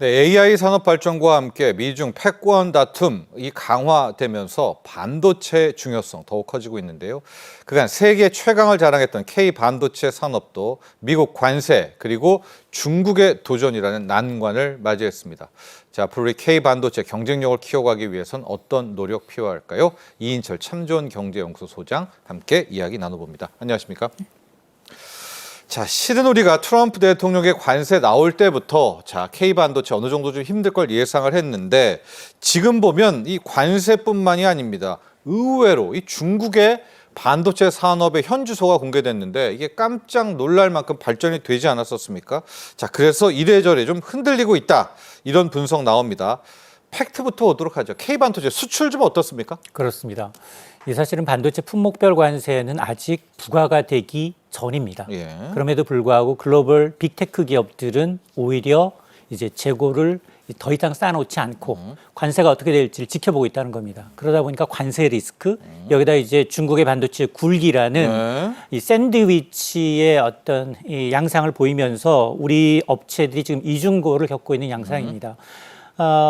네, AI 산업 발전과 함께 미중 패권 다툼이 강화되면서 반도체 중요성 더욱 커지고 있는데요. 그간 세계 최강을 자랑했던 K 반도체 산업도 미국 관세 그리고 중국의 도전이라는 난관을 맞이했습니다. 자, 앞으로 우리 K 반도체 경쟁력을 키워가기 위해선 어떤 노력 필요할까요? 이인철 참좋은 경제연구소 소장 함께 이야기 나눠봅니다. 안녕하십니까? 자, 실은 우리가 트럼프 대통령의 관세 나올 때부터 K 반도체 어느 정도 좀 힘들 걸 예상을 했는데 지금 보면 이 관세뿐만이 아닙니다. 의외로 이 중국의 반도체 산업의 현주소가 공개됐는데 이게 깜짝 놀랄 만큼 발전이 되지 않았었습니까? 자, 그래서 이래저래 좀 흔들리고 있다. 이런 분석 나옵니다. 팩트부터 보도록 하죠. K 반도체 수출 좀 어떻습니까? 그렇습니다. 이 사실은 반도체 품목별 관세는 아직 부과가 되기 전입니다. 예. 그럼에도 불구하고 글로벌 빅테크 기업들은 오히려 이제 재고를 더 이상 쌓아놓지 않고 관세가 어떻게 될지를 지켜보고 있다는 겁니다. 그러다 보니까 관세 리스크, 여기다 이제 중국의 반도체 굴기라는 이 샌드위치의 어떤 이 양상을 보이면서 우리 업체들이 지금 이중고를 겪고 있는 양상입니다.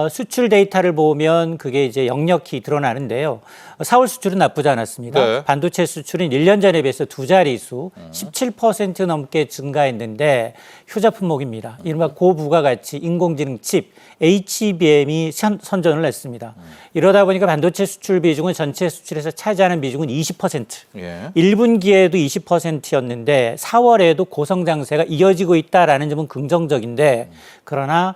수출 데이터를 보면 그게 이제 역력히 드러나는데요. 4월 수출은 나쁘지 않았습니다. 네. 반도체 수출은 1년 전에 비해서 두 자릿수 17% 넘게 증가했는데 효자 품목입니다. 이른바 고부가가치 인공지능 칩 HBM이 선전을 했습니다. 이러다 보니까 반도체 수출 비중은 전체 수출에서 차지하는 비중은 20%. 예. 1분기에도 20%였는데 4월에도 고성장세가 이어지고 있다라는 점은 긍정적인데 그러나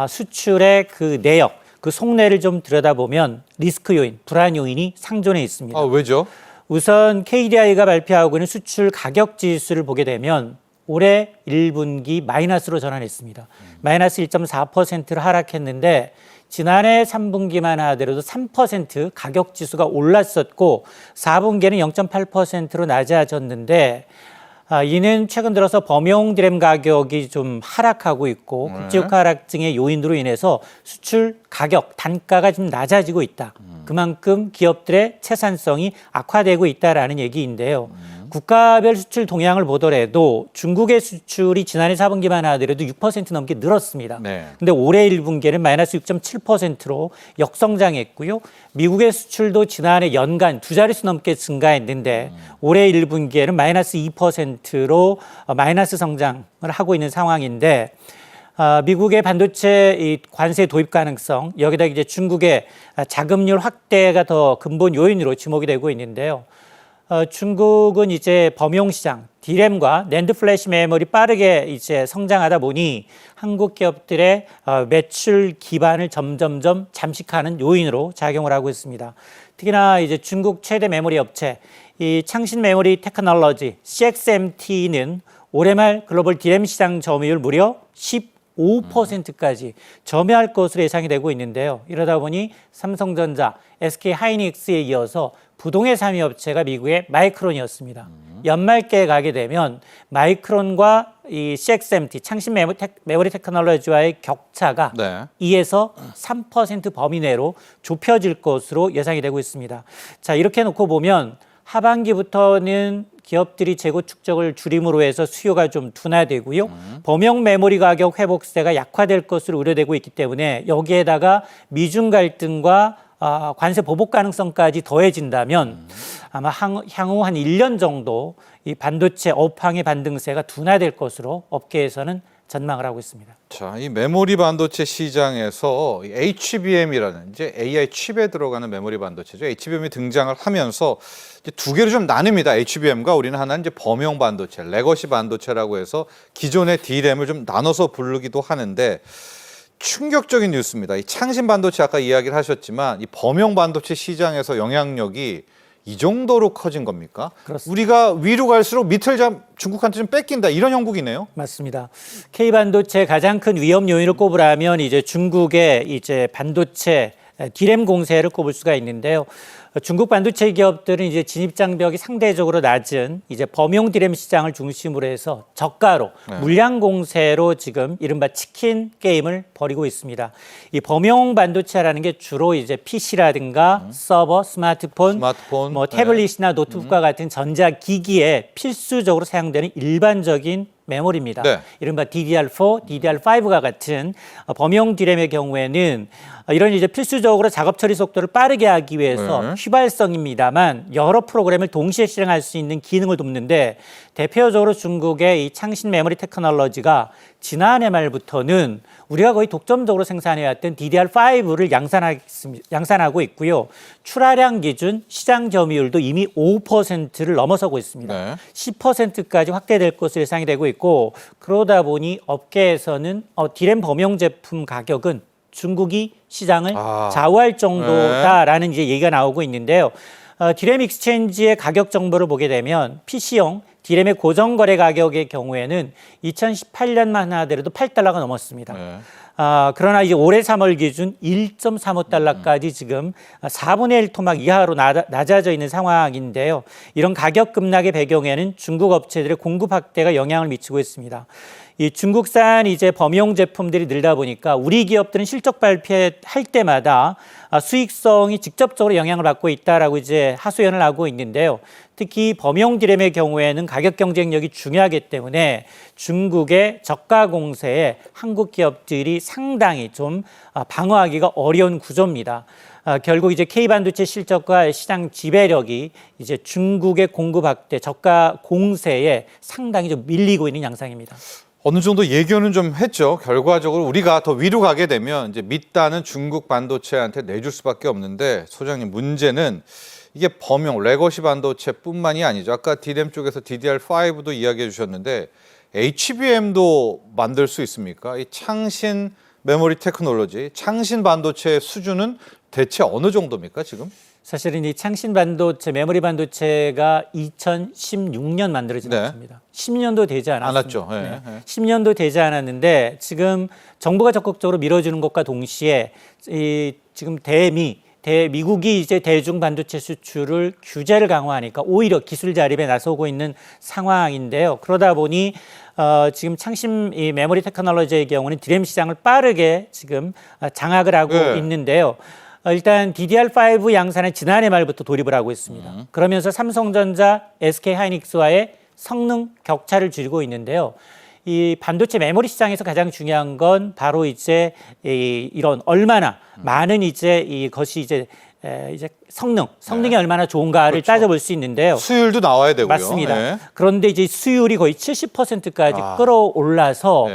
수출의 그 내역, 그 속내를 좀 들여다보면 리스크 요인, 불안 요인이 상존해 있습니다. 왜죠? 우선 KDI가 발표하고 있는 수출 가격 지수를 보게 되면 올해 1분기 마이너스로 전환했습니다. 마이너스 1.4%를 하락했는데 지난해 3분기만 하더라도 3% 가격 지수가 올랐었고 4분기에는 0.8%로 낮아졌는데 이는 최근 들어서 범용 디램 가격이 좀 하락하고 있고 국제유가 하락증의 요인으로 인해서 수출 가격, 단가가 좀 낮아지고 있다. 그만큼 기업들의 채산성이 악화되고 있다라는 얘기인데요. 국가별 수출 동향을 보더라도 중국의 수출이 지난해 4분기만 하더라도 6% 넘게 늘었습니다. 네. 근데 올해 1분기에는 마이너스 6.7%로 역성장했고요. 미국의 수출도 지난해 연간 두 자릿수 넘게 증가했는데 올해 1분기에는 마이너스 2%로 마이너스 성장을 하고 있는 상황인데 미국의 반도체 이 관세 도입 가능성, 여기다 이제 중국의 자금률 확대가 더 근본 요인으로 지목이 되고 있는데요. 중국은 이제 범용 시장, 디램과 낸드 플래시 메모리 빠르게 이제 성장하다 보니 한국 기업들의 매출 기반을 점점점 잠식하는 요인으로 작용을 하고 있습니다. 특히나 이제 중국 최대 메모리 업체, 이 창신 메모리 테크놀로지 CXMT는 올해 말 글로벌 디램 시장 점유율 무려 15%까지 점유할 것으로 예상이 되고 있는데요. 이러다 보니 삼성전자, SK 하이닉스에 이어서 부동의 3위 업체가 미국의 마이크론이었습니다. 연말기에 가게 되면 마이크론과 이 CXMT, 창신 메모리 테크놀로지와의 격차가 네. 2에서 3% 범위 내로 좁혀질 것으로 예상이 되고 있습니다. 자, 이렇게 놓고 보면 하반기부터는 기업들이 재고 축적을 줄임으로 해서 수요가 좀 둔화되고요. 범용 메모리 가격 회복세가 약화될 것으로 우려되고 있기 때문에 여기에다가 미중 갈등과 관세 보복 가능성까지 더해진다면 아마 향후 한 1년 정도 이 반도체 업황의 반등세가 둔화될 것으로 업계에서는 전망을 하고 있습니다. 자, 이 메모리 반도체 시장에서 HBM이라는 이제 AI 칩에 들어가는 메모리 반도체죠. HBM이 등장을 하면서 이제 두 개로 좀 나뉩니다. HBM과 우리는 하나는 이제 범용 반도체, 레거시 반도체라고 해서 기존의 D램을 좀 나눠서 부르기도 하는데 충격적인 뉴스입니다. 이 창신 반도체 아까 이야기를 하셨지만 이 범용 반도체 시장에서 영향력이 이 정도로 커진 겁니까? 그렇습니다. 우리가 위로 갈수록 밑을 중국한테 좀 뺏긴다 이런 형국이네요. 맞습니다. K 반도체 가장 큰 위험 요인을 꼽으라면 이제 중국의 이제 반도체 디램 공세를 꼽을 수가 있는데요. 중국 반도체 기업들은 이제 진입 장벽이 상대적으로 낮은 이제 범용 디램 시장을 중심으로 해서 저가로 물량 공세로 지금 이른바 치킨 게임을 벌이고 있습니다. 이 범용 반도체라는 게 주로 이제 PC라든가 서버, 스마트폰, 뭐 태블릿이나 노트북과 같은 전자기기에 필수적으로 사용되는 일반적인 메모리입니다. 네. 이른바 DDR4, DDR5가 같은 범용 디램의 경우에는 이런 이제 필수적으로 작업 처리 속도를 빠르게 하기 위해서 휘발성입니다만 여러 프로그램을 동시에 실행할 수 있는 기능을 돕는데 대표적으로 중국의 이 창신 메모리 테크놀로지가 지난해 말부터는 우리가 거의 독점적으로 생산해왔던 DDR5를 양산하고 있고요. 출하량 기준 시장 점유율도 이미 5%를 넘어서고 있습니다. 네. 10%까지 확대될 것으로 예상이 되고 있고 그러다 보니 업계에서는 디램 범용 제품 가격은 중국이 시장을 좌우할 정도다라는 이제 얘기가 나오고 있는데요. 디램 익스체인지의 가격 정보를 보게 되면 PC용 디램의 고정 거래 가격의 경우에는 2018년만 하더라도 $8가 넘었습니다. 그러나 이제 올해 3월 기준 1.35달러까지 지금 4분의 1 토막 이하로 낮아져 있는 상황인데요. 이런 가격 급락의 배경에는 중국 업체들의 공급 확대가 영향을 미치고 있습니다. 이 중국산 이제 범용 제품들이 늘다 보니까 우리 기업들은 실적 발표할 때마다 수익성이 직접적으로 영향을 받고 있다라고 이제 하소연을 하고 있는데요. 특히 범용 디램의 경우에는 가격 경쟁력이 중요하기 때문에 중국의 저가 공세에 한국 기업들이 상당히 좀 방어하기가 어려운 구조입니다. 결국 이제 K반도체 실적과 시장 지배력이 이제 중국의 공급 확대, 저가 공세에 상당히 좀 밀리고 있는 양상입니다. 어느 정도 예견은 좀 했죠. 결과적으로 우리가 더 위로 가게 되면 이제 밑단은 중국 반도체한테 내줄 수밖에 없는데 소장님 문제는 이게 범용 레거시 반도체뿐만이 아니죠. 아까 D램 쪽에서 DDR5도 이야기해 주셨는데 HBM도 만들 수 있습니까? 이 창신 메모리 테크놀로지, 창신 반도체의 수준은 대체 어느 정도입니까 지금? 사실은 이 창신 반도체, 메모리 반도체가 2016년 만들어졌습니다. 10년도 되지 않았죠. 네. 10년도 되지 않았는데 지금 정부가 적극적으로 밀어주는 것과 동시에 지금 미국이 이제 대중 반도체 수출을 규제를 강화하니까 오히려 기술 자립에 나서고 있는 상황인데요. 그러다 보니 지금 창신 이 메모리 테크놀로지의 경우는 디램 시장을 빠르게 지금 장악을 하고 있는데요. 일단 DDR5 양산에 지난해 말부터 돌입을 하고 있습니다. 그러면서 삼성전자, SK하이닉스와의 성능 격차를 줄이고 있는데요. 이 반도체 메모리 시장에서 가장 중요한 건 바로 이제 이런 얼마나 많은 이제 이것이 이제 성능이 얼마나 좋은가를 따져볼 수 있는데요. 수율도 나와야 되고요. 맞습니다. 그런데 이제 수율이 거의 70%까지 끌어올라서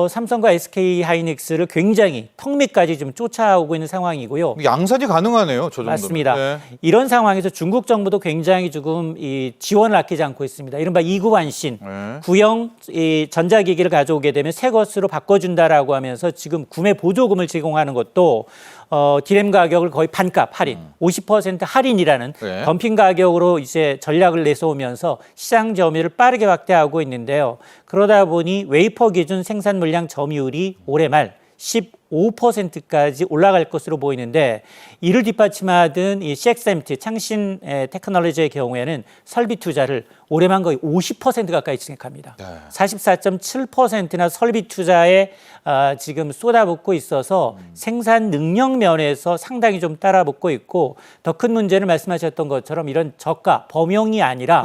삼성과 SK하이닉스를 굉장히 턱 밑까지 좀 쫓아오고 있는 상황이고요. 양산이 가능하네요. 저 정도면. 맞습니다. 이런 상황에서 중국 정부도 굉장히 조금 이 지원을 아끼지 않고 있습니다. 이른바 이구환신, 구형 이 전자기기를 가져오게 되면 새 것으로 바꿔준다라고 하면서 지금 구매 보조금을 제공하는 것도 디램 가격을 거의 반값 할인, 50% 할인이라는 덤핑 가격으로 이제 전략을 내세우면서 시장 점유율을 빠르게 확대하고 있는데요. 그러다 보니 웨이퍼 기준 생산 물량 점유율이 올해 말 15%까지 올라갈 것으로 보이는데 이를 뒷받침하던 이 CXMT 창신 테크놀로지의 경우에는 설비 투자를 올해만 거의 50% 가까이 증액합니다. 44.7%나 설비 투자에 지금 쏟아붓고 있어서 생산 능력 면에서 상당히 좀 따라붙고 있고 더 큰 문제는 말씀하셨던 것처럼 이런 저가 범용이 아니라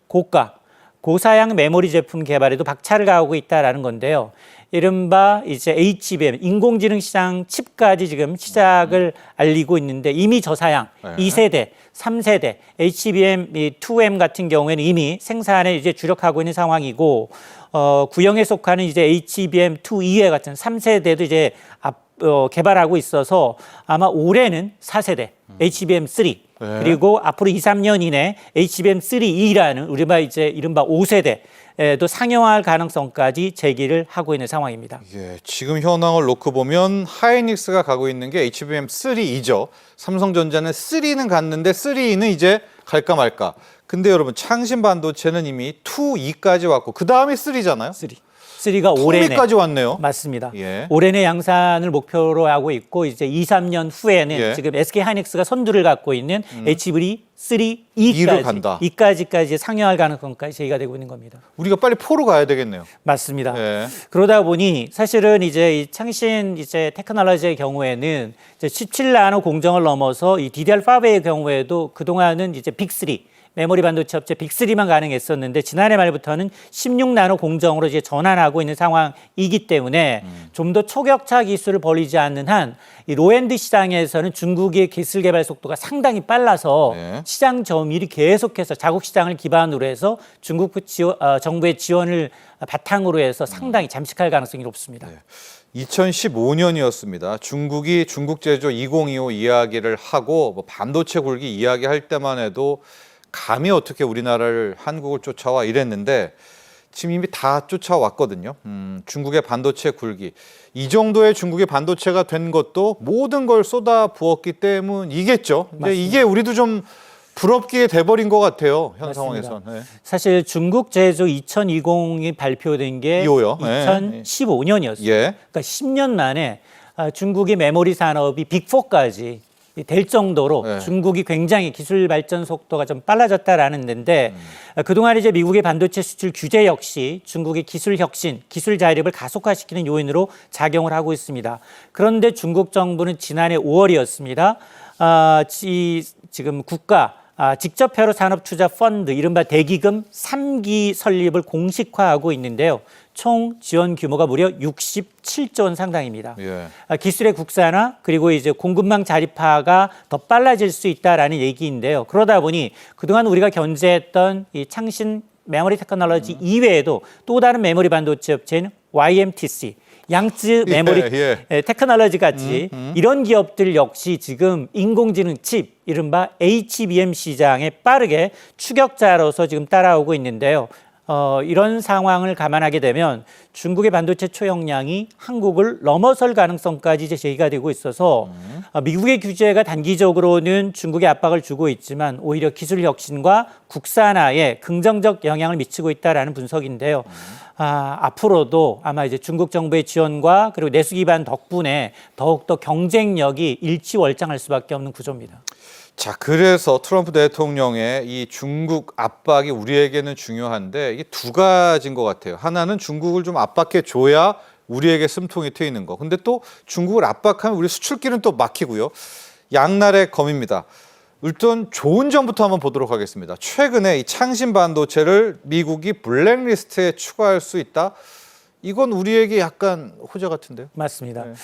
고가 고사양 메모리 제품 개발에도 박차를 가하고 있다라는 건데요. 이른바 이제 HBM 인공지능 시장 칩까지 지금 시작을 알리고 있는데 이미 저사양 2세대, 3세대 HBM 2M 같은 경우에는 이미 생산에 이제 주력하고 있는 상황이고 구형에 속하는 이제 HBM2E 같은 3세대도 이제 개발하고 있어서 아마 올해는 4세대 HBM3 그리고 앞으로 2, 3년 이내 HBM3E라는 우리가 이제 이른바 5세대도 상용화할 가능성까지 제기를 하고 있는 상황입니다. 지금 현황을 놓고 보면 하이닉스가 가고 있는 게 HBM3E죠. 삼성전자는 3는 갔는데 3E는 이제 갈까 말까. 근데 여러분 창신 반도체는 이미 2E까지 왔고 그 다음이 3잖아요. 3. 3가 올해 내 풍미까지 왔네요. 맞습니다. 예. 올해 내 양산을 목표로 하고 있고 이제 2, 3년 후에는 예. 지금 SK 하이닉스가 선두를 갖고 있는 HV3 E를 간다. 2까지까지 상용할 가능성까지 제기가 되고 있는 겁니다. 우리가 빨리 4로 가야 되겠네요. 맞습니다. 예. 그러다 보니 사실은 이제 이 창신 이제 테크놀로지의 경우에는 이제 17나노 공정을 넘어서 이 DDR5의 경우에도 그동안은 이제 빅3 메모리 반도체 업체 빅3만 가능했었는데 지난해 말부터는 16나노 공정으로 이제 전환하고 있는 상황이기 때문에 좀 더 초격차 기술을 벌이지 않는 한 이 로엔드 시장에서는 중국의 기술 개발 속도가 상당히 빨라서 네. 시장 점유율이 계속해서 자국 시장을 기반으로 해서 중국 정부의 지원을 바탕으로 해서 상당히 잠식할 가능성이 높습니다. 2015년이었습니다. 중국이 중국 제조 2025 이야기를 하고 뭐 반도체 굴기 이야기할 때만 해도 감히 어떻게 우리나라를 한국을 쫓아와 이랬는데 지금 이미 다 쫓아왔거든요. 중국의 반도체 굴기. 이 정도의 중국의 반도체가 된 것도 모든 걸 쏟아 부었기 때문이겠죠. 근데 이게 우리도 좀 부럽게 돼버린 것 같아요. 현 맞습니다. 상황에선. 네. 사실 중국 제조 2020이 발표된 게 이호요? 2015년이었어요. 예. 그러니까 10년 만에 중국의 메모리 산업이 빅4까지 될 정도로 네. 중국이 굉장히 기술 발전 속도가 좀 빨라졌다라는 데인데 그동안 이제 미국의 반도체 수출 규제 역시 중국의 기술 혁신, 기술 자립을 가속화시키는 요인으로 작용을 하고 있습니다. 그런데 중국 정부는 지난해 5월이었습니다. 지금 국가 직접회로 산업투자 펀드 이른바 대기금 3기 설립을 공식화하고 있는데요. 총 지원 규모가 무려 67조 원 상당입니다. 예. 기술의 국산화 그리고 이제 공급망 자립화가 더 빨라질 수 있다라는 얘기인데요. 그러다 보니 그동안 우리가 견제했던 이 창신 메모리 테크놀로지 이외에도 또 다른 메모리 반도체 업체인 YMTC 양쯔 메모리 테크놀로지 같이 이런 기업들 역시 지금 인공지능 칩 이른바 HBM 시장에 빠르게 추격자로서 지금 따라오고 있는데요. 이런 상황을 감안하게 되면 중국의 반도체 초용량이 한국을 넘어설 가능성까지 이제 제기가 되고 있어서 미국의 규제가 단기적으로는 중국에 압박을 주고 있지만 오히려 기술 혁신과 국산화에 긍정적 영향을 미치고 있다라는 분석인데요. 앞으로도 아마 이제 중국 정부의 지원과 그리고 내수 기반 덕분에 더욱더 경쟁력이 일치월장할 수밖에 없는 구조입니다. 자, 그래서 트럼프 대통령의 이 중국 압박이 우리에게는 중요한데 이게 두 가지인 것 같아요. 하나는 중국을 좀 압박해 줘야 우리에게 숨통이 트이는 거. 근데 또 중국을 압박하면 우리 수출길은 또 막히고요. 양날의 검입니다. 일단 좋은 점부터 한번 보도록 하겠습니다. 최근에 이 창신 반도체를 미국이 블랙리스트에 추가할 수 있다. 이건 우리에게 약간 호재 같은데요. 맞습니다. 네.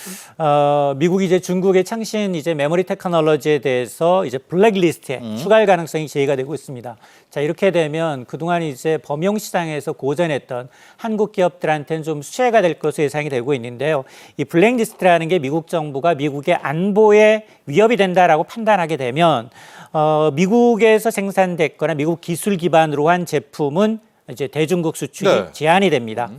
미국이 이제 중국의 창신 이제 메모리 테크놀로지에 대해서 이제 블랙리스트에 추가할 가능성이 제기가 되고 있습니다. 자, 이렇게 되면 그동안 이제 범용 시장에서 고전했던 한국 기업들한테는 좀 수혜가 될 것으로 예상이 되고 있는데요. 이 블랙리스트라는 게 미국 정부가 미국의 안보에 위협이 된다라고 판단하게 되면 미국에서 생산됐거나 미국 기술 기반으로 한 제품은 이제 대중국 수출이 네. 제한이 됩니다.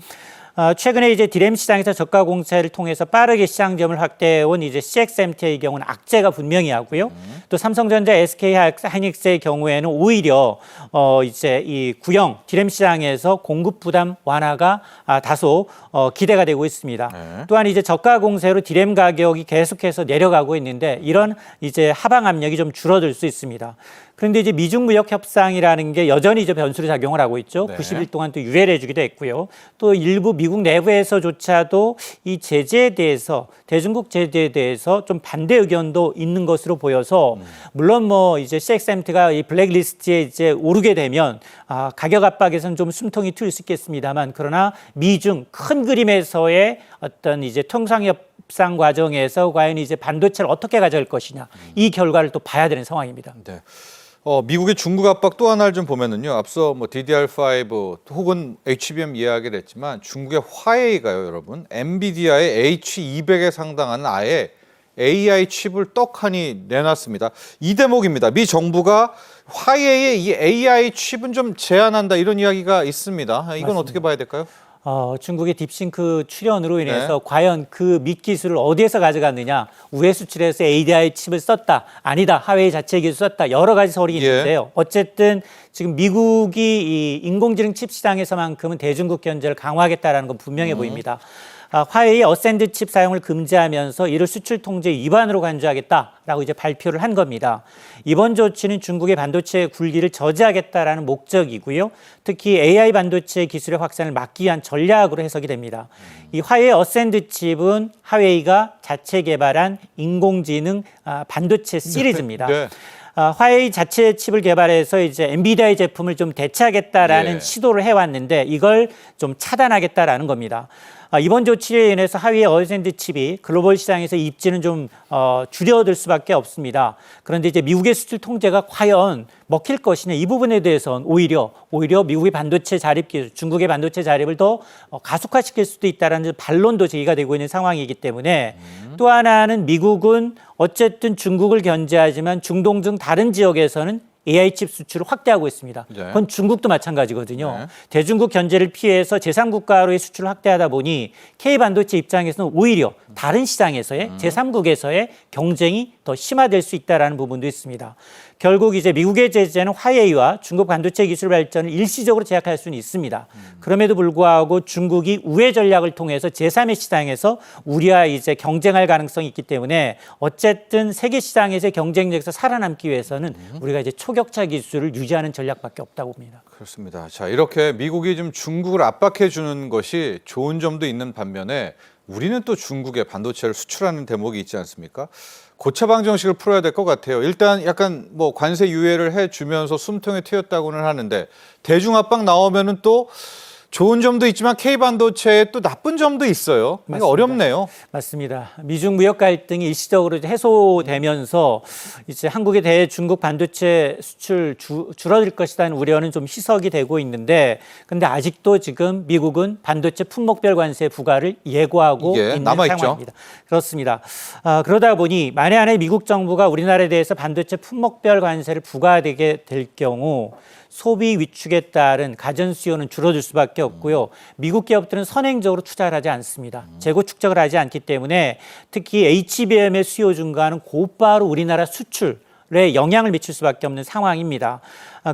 최근에 이제 디램 시장에서 저가 공세를 통해서 빠르게 시장점을 확대해온 이제 CXMT의 경우는 악재가 분명히 하고요. 또 삼성전자, SK 하이닉스의 경우에는 오히려 이제 이 구형 디램 시장에서 공급 부담 완화가 다소 기대가 되고 있습니다. 네. 또한 이제 저가 공세로 디램 가격이 계속해서 내려가고 있는데 이런 이제 하방 압력이 좀 줄어들 수 있습니다. 그런데 이제 미중 무역 협상이라는 게 여전히 이제 변수로 작용을 하고 있죠. 네. 90일 동안 또 유예해주기도 했고요. 또 일부 미국 내부에서조차도 이 제재에 대해서 대중국 제재에 대해서 좀 반대 의견도 있는 것으로 보여서 물론 뭐 이제 CXMT가 이 블랙리스트에 이제 오르게 되면 가격 압박에서는 좀 숨통이 트일 수 있겠습니다만 그러나 미중 큰 그림에서의 어떤 이제 통상협상 과정에서 과연 이제 반도체를 어떻게 가져갈 것이냐 이 결과를 또 봐야 되는 상황입니다. 네. 미국의 중국 압박 또 하나를 좀 보면은요. 앞서 뭐 DDR5 혹은 HBM 이야기를 했지만 중국의 화웨이가요, 여러분. 엔비디아의 H200에 상당한 아예 AI 칩을 떡하니 내놨습니다. 이 대목입니다. 미 정부가 화웨이의 이 AI 칩은 좀 제한한다 이런 이야기가 있습니다. 이건 맞습니다. 어떻게 봐야 될까요? 중국의 딥싱크 출현으로 인해서 과연 그 밋 기술을 어디에서 가져갔느냐, 우회 수출해서 ADI 칩을 썼다, 아니다, 하웨이 자체 기술 썼다, 여러 가지 설이 있는데요. 어쨌든 지금 미국이 이 인공지능 칩 시장에서만큼은 대중국 견제를 강화하겠다라는 건 분명해 보입니다. 화웨이 어센드 칩 사용을 금지하면서 이를 수출 통제 위반으로 간주하겠다라고 이제 발표를 한 겁니다. 이번 조치는 중국의 반도체 굴기를 저지하겠다라는 목적이고요. 특히 AI 반도체 기술의 확산을 막기 위한 전략으로 해석이 됩니다. 이 화웨이 어센드 칩은 화웨이가 자체 개발한 인공지능 반도체 시리즈입니다. 네. 화웨이 자체 칩을 개발해서 이제 엔비디아의 제품을 좀 대체하겠다라는 시도를 해왔는데 이걸 좀 차단하겠다라는 겁니다. 이번 조치에 인해서 화웨이 어센드 칩이 글로벌 시장에서 입지는 좀 줄여들 수밖에 없습니다. 그런데 이제 미국의 수출 통제가 과연 먹힐 것이냐 이 부분에 대해서는 오히려 미국의 반도체 자립 기술, 중국의 반도체 자립을 더 가속화시킬 수도 있다라는 반론도 제기가 되고 있는 상황이기 때문에 또 하나는 미국은 어쨌든 중국을 견제하지만 중동 등 다른 지역에서는 AI 칩 수출을 확대하고 있습니다. 그건 중국도 마찬가지거든요. 대중국 견제를 피해서 제3국가로의 수출을 확대하다 보니 K반도체 입장에서는 오히려 다른 시장에서의 제3국에서의 경쟁이 더 심화될 수 있다는 부분도 있습니다. 결국 이제 미국의 제재는 화웨이와 중국 반도체 기술 발전을 일시적으로 제약할 수는 있습니다. 그럼에도 불구하고 중국이 우회 전략을 통해서 제3의 시장에서 우리와 이제 경쟁할 가능성이 있기 때문에 어쨌든 세계 시장에서의 경쟁력에서 살아남기 위해서는 우리가 이제 초격차 기술을 유지하는 전략밖에 없다고 봅니다. 그렇습니다. 자, 이렇게 미국이 좀 중국을 압박해 주는 것이 좋은 점도 있는 반면에 우리는 또 중국에 반도체를 수출하는 대목이 있지 않습니까? 고차방 정식을 풀어야 될 것 같아요. 일단 약간 뭐 관세 유예를 해주면서 숨통에 트였다고는 하는데 대중 압박 나오면은 또 좋은 점도 있지만 K반도체에 또 나쁜 점도 있어요. 그러니까 어렵네요. 맞습니다. 미중 무역 갈등이 일시적으로 해소되면서 이제 한국에 대해 중국 반도체 수출 줄어들 것이라는 우려는 좀 희석이 되고 있는데, 근데 아직도 지금 미국은 반도체 품목별 관세 부과를 예고하고 있는 남아있죠. 상황입니다. 그렇습니다. 그러다 보니 만에 안에 미국 정부가 우리나라에 대해서 반도체 품목별 관세를 부과되게 될 경우 소비 위축에 따른 가전 수요는 줄어들 수밖에 없고요. 미국 기업들은 선행적으로 투자를 하지 않습니다. 재고 축적을 하지 않기 때문에 특히 HBM의 수요 증가는 곧바로 우리나라 수출에 영향을 미칠 수밖에 없는 상황입니다.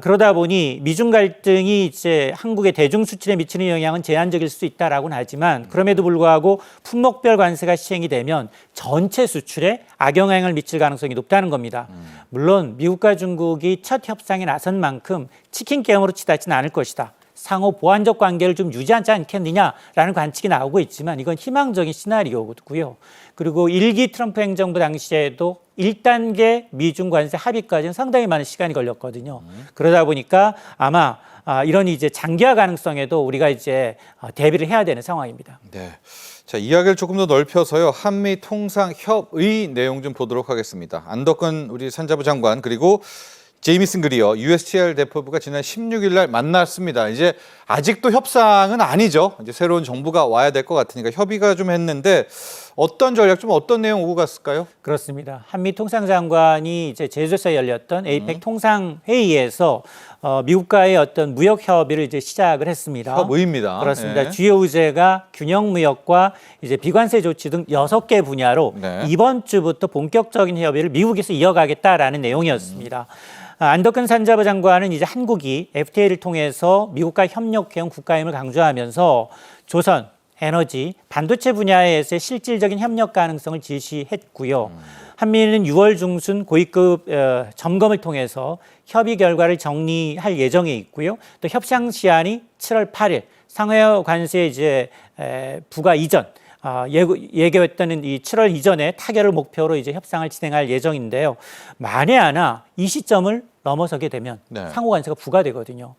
그러다 보니 미중 갈등이 이제 한국의 대중 수출에 미치는 영향은 제한적일 수 있다라고는 하지만 그럼에도 불구하고 품목별 관세가 시행이 되면 전체 수출에 악영향을 미칠 가능성이 높다는 겁니다. 물론 미국과 중국이 첫 협상에 나선 만큼 치킨 게임으로 치닫지는 않을 것이다. 상호 보완적 관계를 좀 유지하지 않겠느냐라는 관측이 나오고 있지만 이건 희망적인 시나리오고요. 그리고 1기 트럼프 행정부 당시에도 1단계 미중 관세 합의까지는 상당히 많은 시간이 걸렸거든요. 그러다 보니까 아마 이런 이제 장기화 가능성에도 우리가 이제 대비를 해야 되는 상황입니다. 네. 자, 이야기를 조금 더 넓혀서요. 한미 통상 협의 내용 좀 보도록 하겠습니다. 안덕근 우리 산자부 장관 그리고 제이미슨 그리어 USTR 대표부가 지난 16일 날 만났습니다. 이제 아직도 협상은 아니죠. 이제 새로운 정부가 와야 될 것 같으니까 협의가 좀 했는데 어떤 전략 좀 어떤 내용 오고 갔을까요? 그렇습니다. 한미 통상장관이 이제 제주도에서 열렸던 에이펙 통상 회의에서 미국과의 어떤 무역 협의를 이제 시작을 했습니다. 협의입니다. 그렇습니다. 주요 의제가 균형 무역과 이제 비관세 조치 등 6개 분야로 이번 주부터 본격적인 협의를 미국에서 이어가겠다라는 내용이었습니다. 안덕근 산자부 장관은 이제 한국이 FTA를 통해서 미국과 협력해온 국가임을 강조하면서 조선, 에너지, 반도체 분야에서의 실질적인 협력 가능성을 제시했고요. 한미는 6월 중순 고위급 점검을 통해서 협의 결과를 정리할 예정에 있고요. 또 협상 시한이 7월 8일 상하 관세 이제 부과 이전 예고했던 이 7월 이전에 타결을 목표로 이제 협상을 진행할 예정인데요. 만에 하나 이 시점을 넘어서게 되면 상호 관세가 부과되거든요.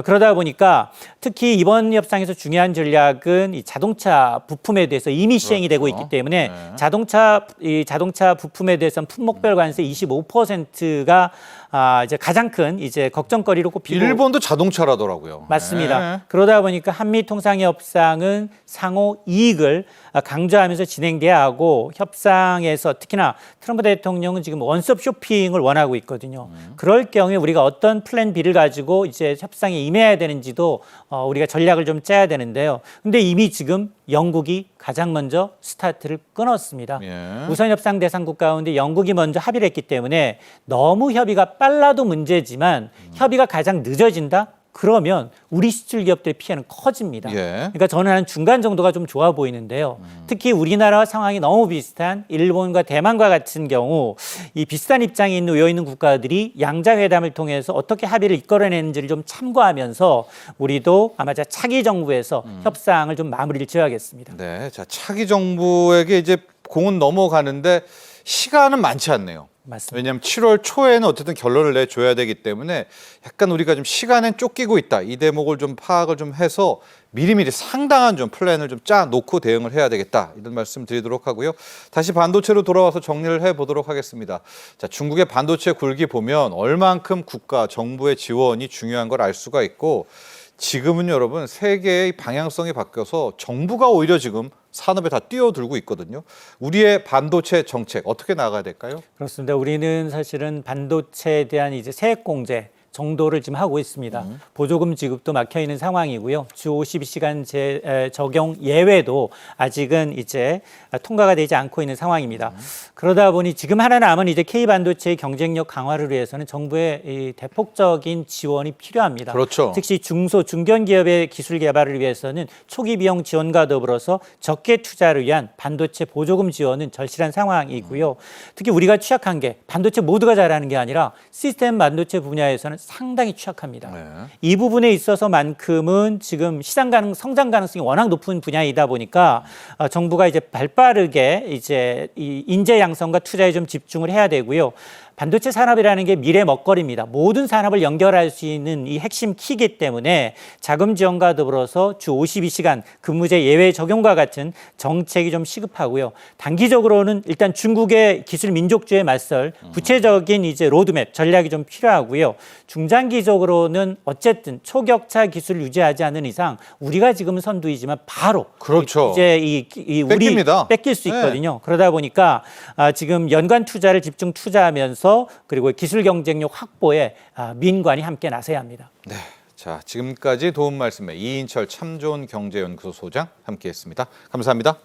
그러다 보니까 특히 이번 협상에서 중요한 전략은 이 자동차 부품에 대해서 이미 시행이 되고 있기 때문에 자동차 부품에 대해서는 품목별 관세 25%가 이제 가장 큰 이제 걱정거리로 꼽히고 일본도 자동차라더라고요. 맞습니다. 네. 그러다 보니까 한미 통상의 협상은 상호 이익을 강조하면서 진행돼야 하고 협상에서 특히나 트럼프 대통령은 지금 원스톱 쇼핑을 원하고 있거든요. 그럴 경우에 우리가 어떤 플랜 B를 가지고 이제 협상에 임해야 되는지도 우리가 전략을 좀 짜야 되는데요. 근데 이미 지금 영국이 가장 먼저 스타트를 끊었습니다. 예. 우선 협상 대상국 가운데 영국이 먼저 합의를 했기 때문에 너무 협의가 빨라도 문제지만 협의가 가장 늦어진다? 그러면 우리 수출 기업들의 피해는 커집니다. 예. 그러니까 저는 한 중간 정도가 좀 좋아 보이는데요. 특히 우리나라와 상황이 너무 비슷한 일본과 대만과 같은 경우 이 비슷한 입장에 놓여 있는 국가들이 양자회담을 통해서 어떻게 합의를 이끌어내는지를 좀 참고하면서 우리도 아마 차기 정부에서 협상을 좀 마무리를 지어야겠습니다. 네, 자 차기 정부에게 이제 공은 넘어가는데 시간은 많지 않네요. 맞습니다. 왜냐하면 7월 초에는 어쨌든 결론을 내줘야 되기 때문에 약간 우리가 좀 시간엔 쫓기고 있다. 이 대목을 좀 파악을 좀 해서 미리미리 상당한 좀 플랜을 좀 짜 놓고 대응을 해야 되겠다. 이런 말씀 드리도록 하고요. 다시 반도체로 돌아와서 정리를 해보도록 하겠습니다. 자, 중국의 반도체 굴기 보면 얼만큼 국가, 정부의 지원이 중요한 걸 알 수가 있고 지금은 여러분 세계의 방향성이 바뀌어서 정부가 오히려 지금 산업에 다 뛰어들고 있거든요. 우리의 반도체 정책 어떻게 나가야 될까요? 그렇습니다. 우리는 사실은 반도체에 대한 이제 세액 공제 정도를 지금 하고 있습니다. 보조금 지급도 막혀 있는 상황이고요. 주 52시간 적용 예외도 아직은 이제 통과가 되지 않고 있는 상황입니다. 그러다 보니 지금 하나 남은 이제 K 반도체의 경쟁력 강화를 위해서는 정부의 이 대폭적인 지원이 필요합니다. 그렇죠. 특히 중소 중견 기업의 기술 개발을 위해서는 초기 비용 지원과 더불어서 적게 투자를 위한 반도체 보조금 지원은 절실한 상황이고요. 특히 우리가 취약한 게 반도체 모두가 잘하는 게 아니라 시스템 반도체 분야에서는 상당히 취약합니다. 네. 이 부분에 있어서만큼은 지금 성장 가능성이 워낙 높은 분야이다 보니까 정부가 이제 발빠르게 이제 이 인재 양성과 투자에 좀 집중을 해야 되고요. 반도체 산업이라는 게 미래 먹거리입니다. 모든 산업을 연결할 수 있는 이 핵심 키이기 때문에 자금 지원과 더불어서 주 52시간 근무제 예외 적용과 같은 정책이 좀 시급하고요. 단기적으로는 일단 중국의 기술 민족주의에 맞설 구체적인 이제 로드맵 전략이 좀 필요하고요. 중장기적으로는 어쨌든 초격차 기술을 유지하지 않는 이상 우리가 지금은 선두이지만 바로 그렇죠. 이제 우리 뺏깁니다. 뺏길 수 있거든요. 그러다 보니까 지금 연관 투자를 집중 투자하면서 그리고 기술 경쟁력 확보에 민관이 함께 나서야 합니다. 네. 자, 지금까지 도움 말씀에 이인철 참좋은 경제연구소 소장 함께했습니다. 감사합니다.